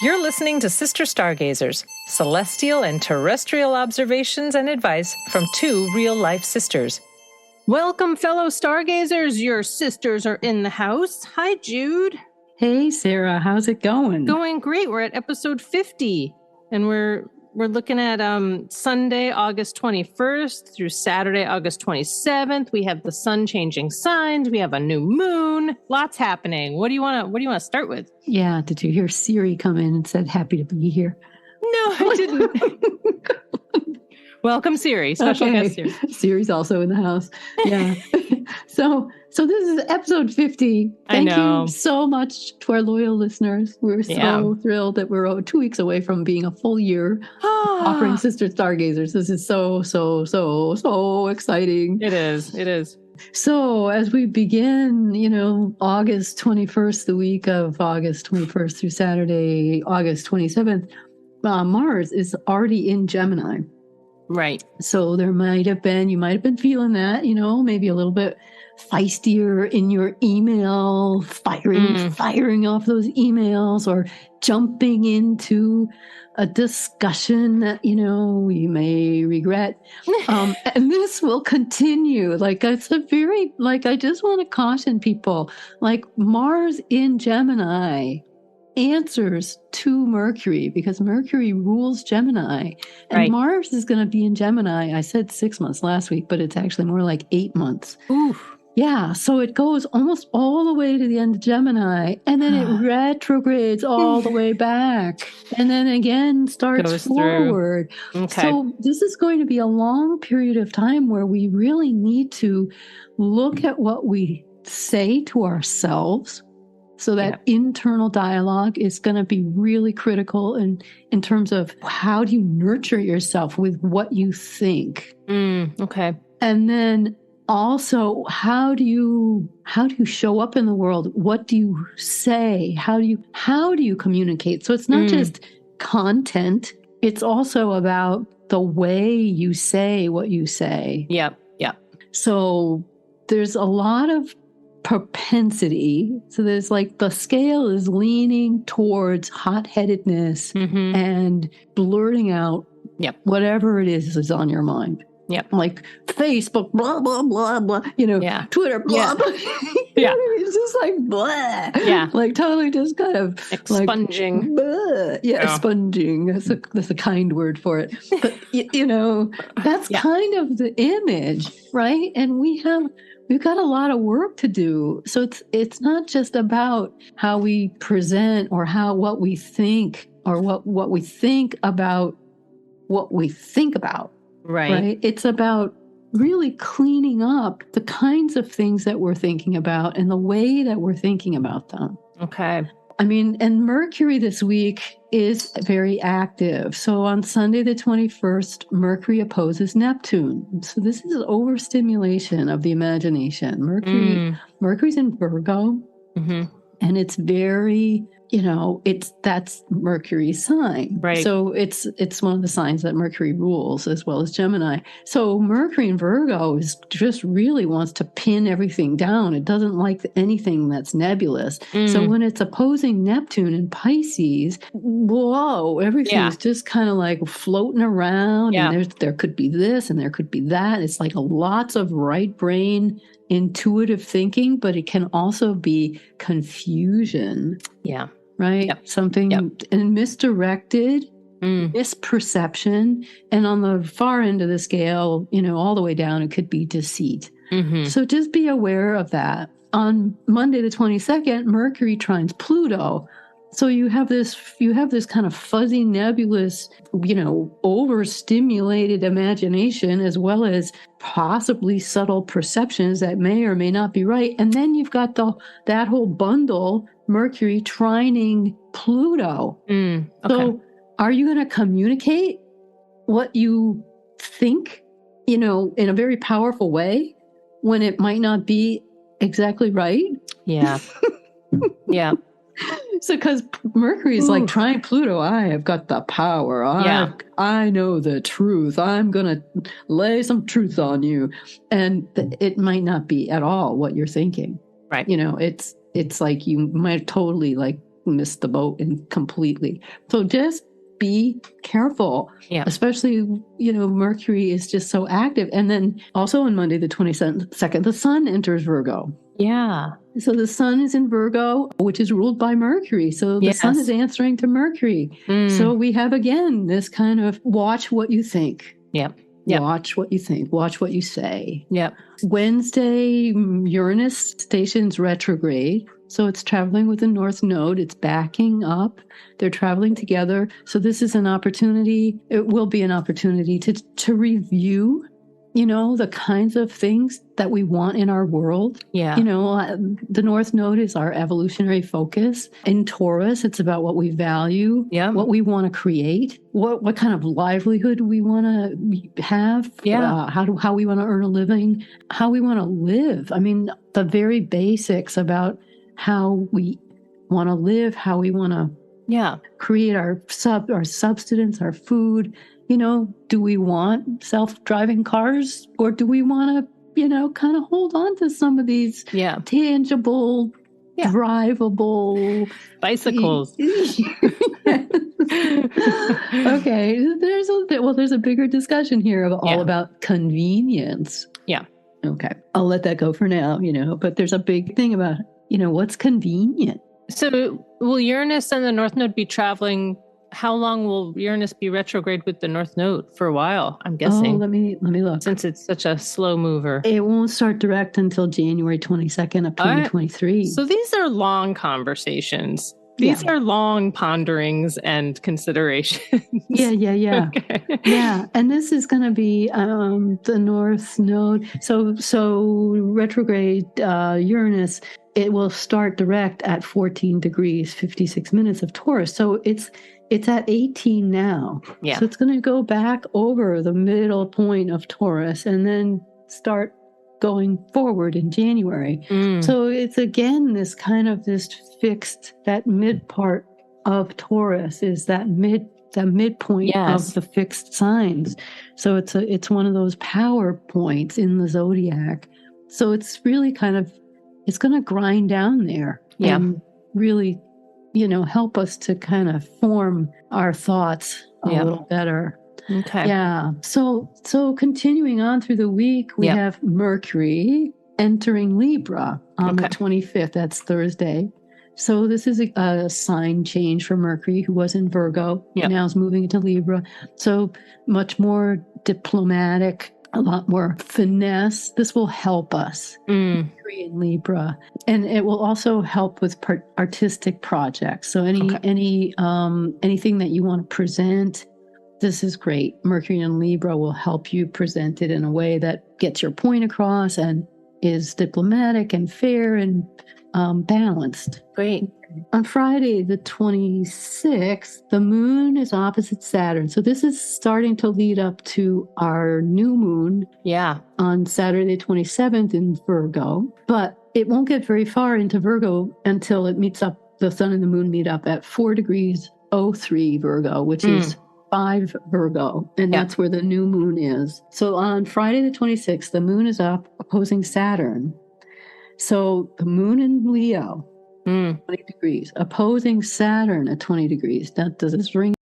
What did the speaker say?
You're listening to Sister Stargazers, celestial and terrestrial observations and advice from two real-life sisters. Welcome, fellow Stargazers. Your sisters are in the house. Hi, Jude. Hey, Sarah. How's it going? Going great. We're at episode 50, and we're looking at Sunday, August 21st through Saturday, August 27th. We have the sun changing signs. We have a new moon. Lots happening. What do you want to start with? Yeah. Did you hear Siri come in and said happy to be here? No, I didn't. Welcome, Siri. Special guest Siri. Siri's also in the house. Yeah. So this is episode 50. Thank you so much to our loyal listeners. We're so thrilled that we're 2 weeks away from being a full year offering Sister Stargazers. This is so exciting. It is. So as we begin, August 21st, the week of August 21st through Saturday, August 27th, Mars is already in Gemini. Right. So you might have been feeling that, maybe a little bit feistier in your email, firing off those emails, or jumping into a discussion that, you may regret. And this will continue. I just want to caution people, Mars in Gemini answers to Mercury, because Mercury rules Gemini, and Mars is going to be in Gemini. I said 6 months last week, but it's actually more like 8 months. Oof. Yeah, so it goes almost all the way to the end of Gemini, and then it retrogrades all the way back, and then again starts forward. Okay. So this is going to be a long period of time where we really need to look at what we say to ourselves. So that internal dialogue is going to be really critical in terms of how do you nurture yourself with what you think. Okay. And then also, how do you show up in the world? What do you say? How do you communicate? So it's not just content. It's also about the way you say what you say. Yep. So there's a lot of propensity. So there's the scale is leaning towards hot-headedness and blurting out whatever it is on your mind. Yep. Like Facebook, blah, blah, blah, blah, Twitter, blah, blah. It's just blah. Yeah. Totally just kind of expunging. Expunging. That's a kind word for it. But, that's kind of the image, right? And we've got a lot of work to do. So it's not just about how we present or what we think or what we think about what we think about. Right. It's about really cleaning up the kinds of things that we're thinking about and the way that we're thinking about them. Okay. And Mercury this week is very active. So on Sunday, the 21st, Mercury opposes Neptune. So this is overstimulation of the imagination. Mercury's in Virgo, and it's very, that's Mercury's sign. Right. So it's one of the signs that Mercury rules, as well as Gemini. So Mercury in Virgo just really wants to pin everything down. It doesn't like anything that's nebulous. So when it's opposing Neptune in Pisces, whoa, everything's just kind of floating around. Yeah. And there could be this and there could be that. It's lots of right brain intuitive thinking, but it can also be confusion. Yeah. Right? Yep. Something and misdirected, misperception. And on the far end of the scale, all the way down, it could be deceit. So just be aware of that. On Monday, the 22nd, Mercury trines Pluto. So you have this kind of fuzzy, nebulous, overstimulated imagination, as well as possibly subtle perceptions that may or may not be right. And then you've got that whole bundle, Mercury trining Pluto. Okay. So are you going to communicate what you think, in a very powerful way when it might not be exactly right? Yeah. Yeah. So, because Mercury is trying Pluto, I have got the power. I know the truth. I'm going to lay some truth on you. And it might not be at all what you're thinking. Right. It's like you might totally missed the boat completely. So just be careful, especially, Mercury is just so active. And then also on Monday, the 22nd, the sun enters Virgo. Yeah. So the sun is in Virgo, which is ruled by Mercury. So the sun is answering to Mercury. So we have, again, this kind of watch what you think. Yep. Watch what you think. Watch what you say. Yep. Wednesday, Uranus stations retrograde. So it's traveling with the North Node. It's backing up. They're traveling together. So this is an opportunity. It will be an opportunity to review, the kinds of things that we want in our world. Yeah. The North Node is our evolutionary focus. In Taurus, it's about what we value, what we want to create, what kind of livelihood we want to have, how we want to earn a living, how we want to live. I mean, the very basics about how we want to live, how we want to create our substance, our food. Do we want self-driving cars, or do we want to, kind of hold on to some of these tangible, drivable bicycles? Okay, there's a bigger discussion here all about convenience. Yeah. Okay, I'll let that go for now. But there's a big thing about what's convenient. So will Uranus and the North Node be traveling? How long will Uranus be retrograde with the North Node? For a while, I'm guessing. Oh, let me look. Since it's such a slow mover. It won't start direct until January 22nd of 2023. Right. So these are long conversations. These are long ponderings and considerations. Yeah. Okay. Yeah. And this is going to be the North Node. So retrograde Uranus, it will start direct at 14 degrees, 56 minutes of Taurus. So it's at 18 now. Yeah. So it's going to go back over the middle point of Taurus and then start going forward in January. So it's again this fixed, that mid part of Taurus is that midpoint of the fixed signs. So it's one of those power points in the zodiac. So it's really it's going to grind down there and really, help us to kind of form our thoughts a little better. Okay. Yeah. So continuing on through the week, we have Mercury entering Libra on the 25th. That's Thursday. So this is a sign change for Mercury, who was in Virgo. Now is moving into Libra. So much more diplomatic, a lot more finesse. This will help us. Mercury in Libra. And it will also help with artistic projects. So anything that you want to present, this is great. Mercury in Libra will help you present it in a way that gets your point across and is diplomatic and fair and balanced. Great. On Friday, the 26th, the moon is opposite Saturn. So this is starting to lead up to our new moon on Saturday, 27th in Virgo. But it won't get very far into Virgo until it meets up, the sun and the moon meet up at 4 degrees 03 Virgo, which is 5 Virgo, and that's where the new moon is. So on Friday the 26th, the moon is up opposing Saturn. So the moon in Leo, 20 degrees, opposing Saturn at 20 degrees. Does this ring